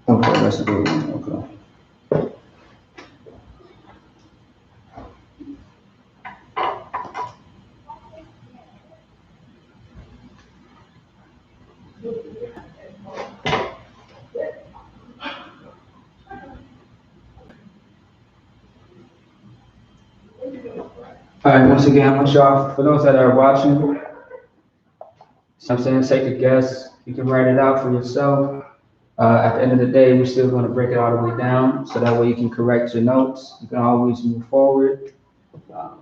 Okay, that's a good one. Okay. All right, once again, I want y'all, for those that are watching, so I'm saying take a guess. You can write it out for yourself. At the end of the day, we're still going to break it all the way down, so that way you can correct your notes. You can always move forward. All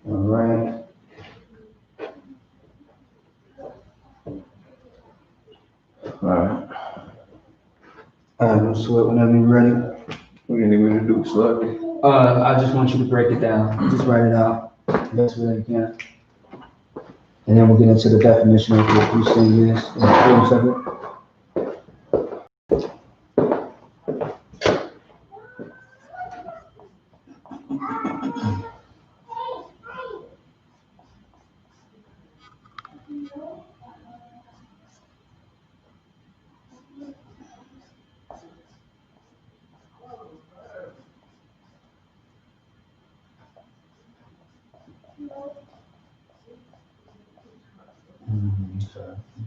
right. No sweat whenever you're ready. We can even do it slowly. I just want you to break it down. Just write it out. Best way you can. And then we'll get into the definition of what each thing is and the importance of it.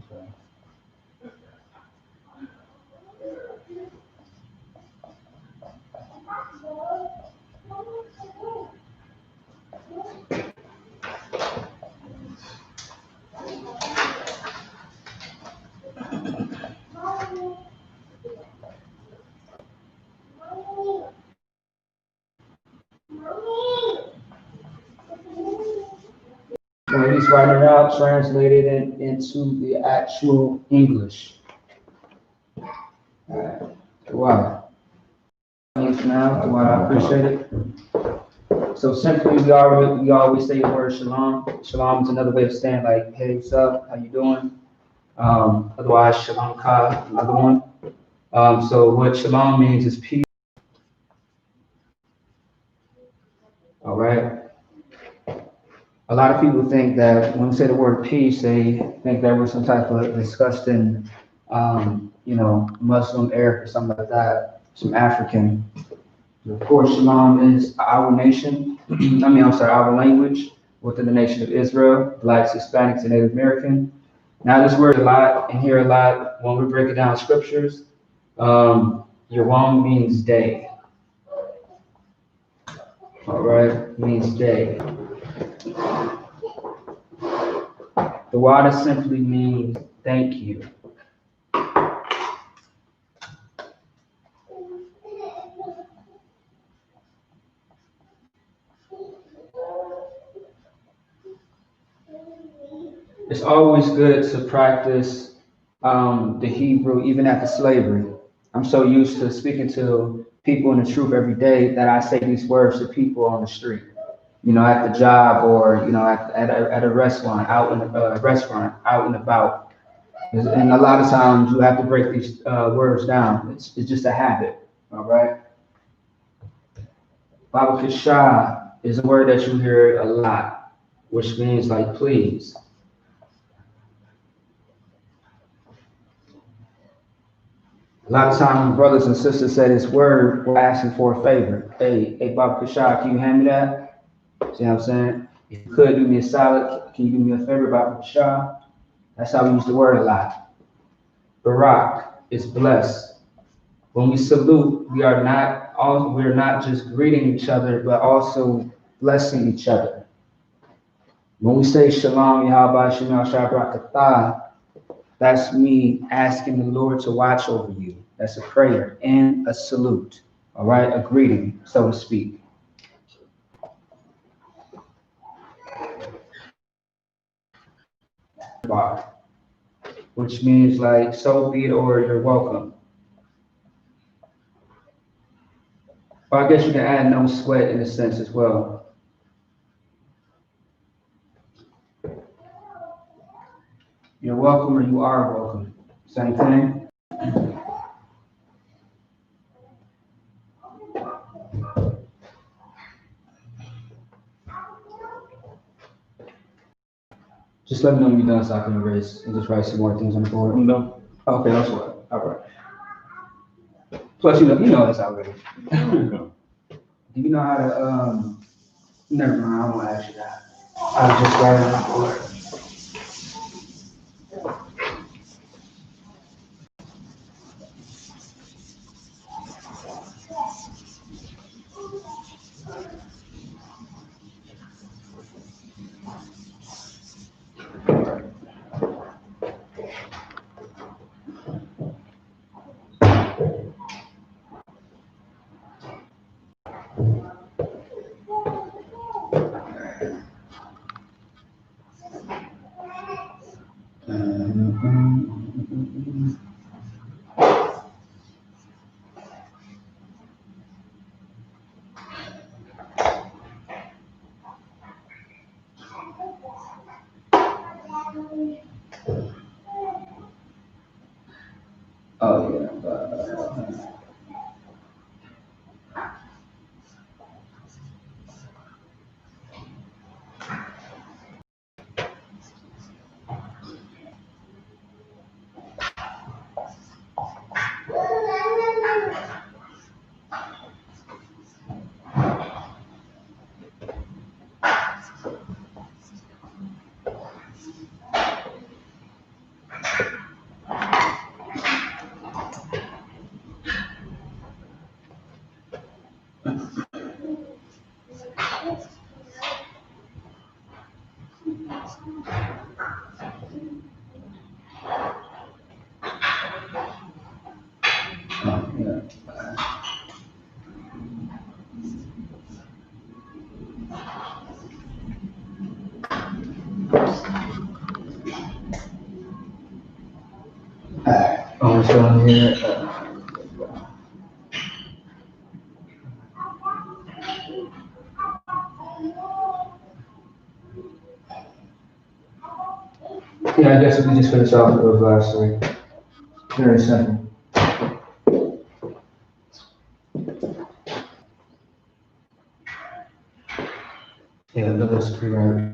Okay. When he's writing it out, translate it into the actual English. Wow. Thanks now. Wow, I appreciate it. So simply, we always say the word shalom. Shalom is another way of saying like, hey, what's up? How you doing? Otherwise, shalom ka, another one. So what shalom means is peace. All right. A lot of people think that when we say the word peace, they think that we're some type of disgusting, Muslim, Arab, or something like that, some African. Of course, shalom is our nation. Our language within the nation of Israel, blacks, Hispanics, and Native American. Now, this word a lot and hear a lot when we break it down scriptures. Yawam means day. All right, means day. The water simply means thank you. It's always good to practice the Hebrew even after slavery. I'm so used to speaking to people in the truth every day that I say these words to people on the street, at the job or, at a restaurant, out in a restaurant, out and about. And a lot of times you have to break these words down. It's just a habit, all right? Babakasha is a word that you hear a lot, which means like please. A lot of times when brothers and sisters say this word, we're asking for a favor. Hey, Babakasha, can you hand me that? See what I'm saying? If you could do me a solid, can you do me a favor, Babakasha? That's how we use the word a lot. Barak is blessed. When we salute, we're not just greeting each other, but also blessing each other. When we say Shalom, Yahweh, Shem, Shabrakatah, that's me asking the Lord to watch over you. That's a prayer and a salute, all right? A greeting, so to speak. Which means like, so be it or you're welcome. But I guess you can add no sweat in a sense as well. You're welcome or you are welcome. Same thing. Just let me know when you're done so I can erase and just write some more things on the board. No. Okay, that's what. All right. Plus, you know this already. Do you know how to, never mind, I won't ask you that. I was just writing on the board. On this one here. Yeah, I guess we can just finish off with those last three. Very simple. Yeah, those three right.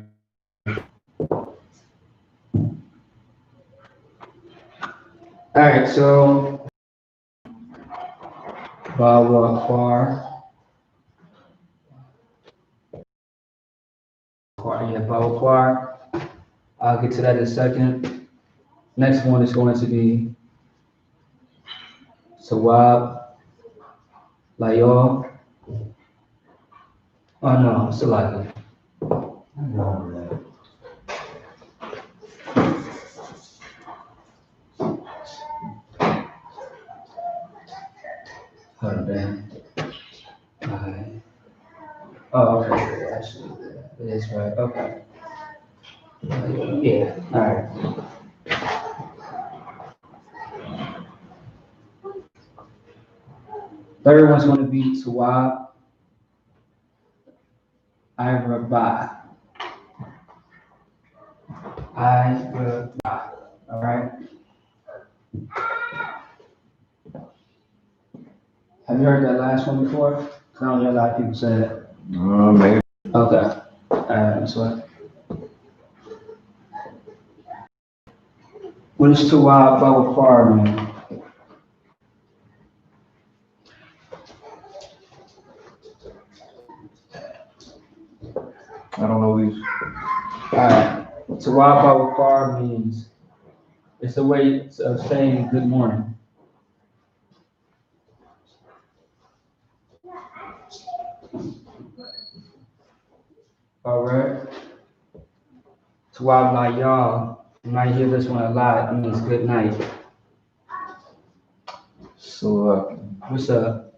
All right, so Bawa Kwar. I'll get to that in a second. Next one is going to be Sawab Layo. Oh no, Salaki. Hold on, man. Alright. Oh, okay. Actually, it is right. Okay. Yeah. All right. Third one's going to be Sawab Iraba. Iraba. All right. Have you heard that last one before? I don't hear a lot of people say that. Maybe. Okay. All right. So, what is Sawab Bawafar mean? I don't know these. All right. Sawab Bawafar means it's a way of saying good morning. All right. Sawab Layal. You might hear this one a lot. It means good night. So, What's up?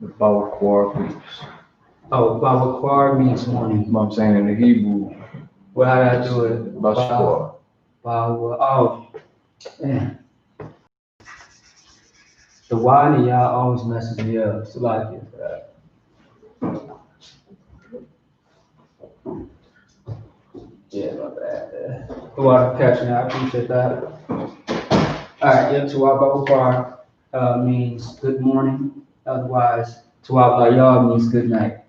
the power core. Oh, Bawakwar means morning. I'm saying in the Hebrew. Well, how did I do it? Bashkor. Oh, man. The Y and the y'all always messes me up. So like it for that. Yeah, my bad. The water catching. I appreciate that. All right, yeah, Tawab Bawakwar means good morning. Otherwise, Tawab Layal means good night.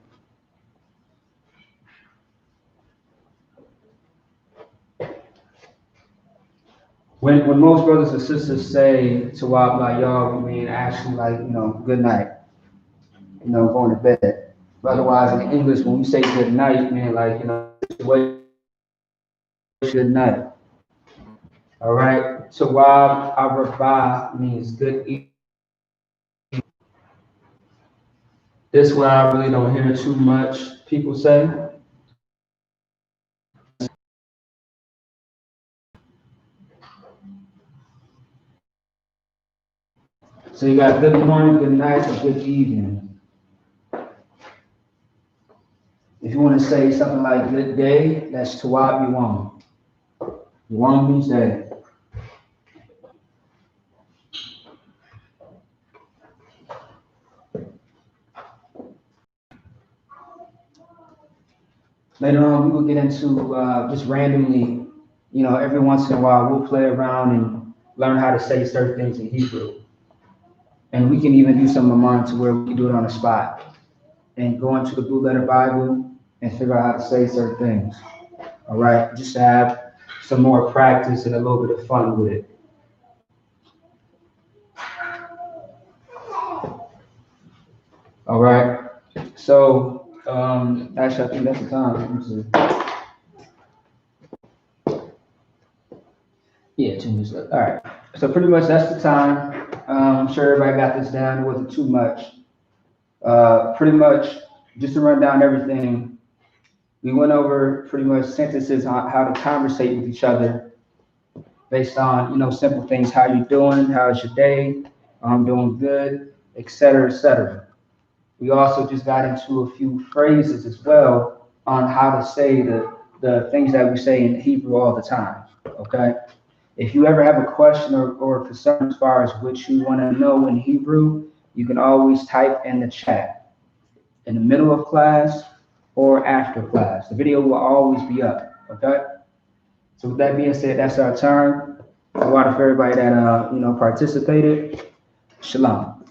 When most brothers and sisters say Tawab Layal, we mean actually like, good night, going to bed. But otherwise, in English, when we say good night, man, like, good night. All right. Tawab Araba means good evening. This one I really don't hear too much people say. So you got good morning, good night, or good evening. If you want to say something like good day, that's Tawab Yuwam. Yuwam means day. Later on, we will get into just randomly, every once in a while, we'll play around and learn how to say certain things in Hebrew. And we can even do some amount to where we can do it on the spot and go into the Blue Letter Bible and figure out how to say certain things. All right, just to have some more practice and a little bit of fun with it. All right, so actually, I think that's the time. Let me see. Yeah, 2 minutes left. All right, so pretty much that's the time. I'm sure everybody got this down. It wasn't too much. Pretty much, just to run down everything, we went over pretty much sentences on how to conversate with each other based on, simple things. How you doing? How's your day? I'm doing good, etc., etc. We also just got into a few phrases as well on how to say the things that we say in Hebrew all the time. Okay? If you ever have a question or concern as far as what you want to know in Hebrew, you can always type in the chat in the middle of class or after class. The video will always be up. Okay? So with that being said, that's our turn. A lot of everybody that participated. Shalom.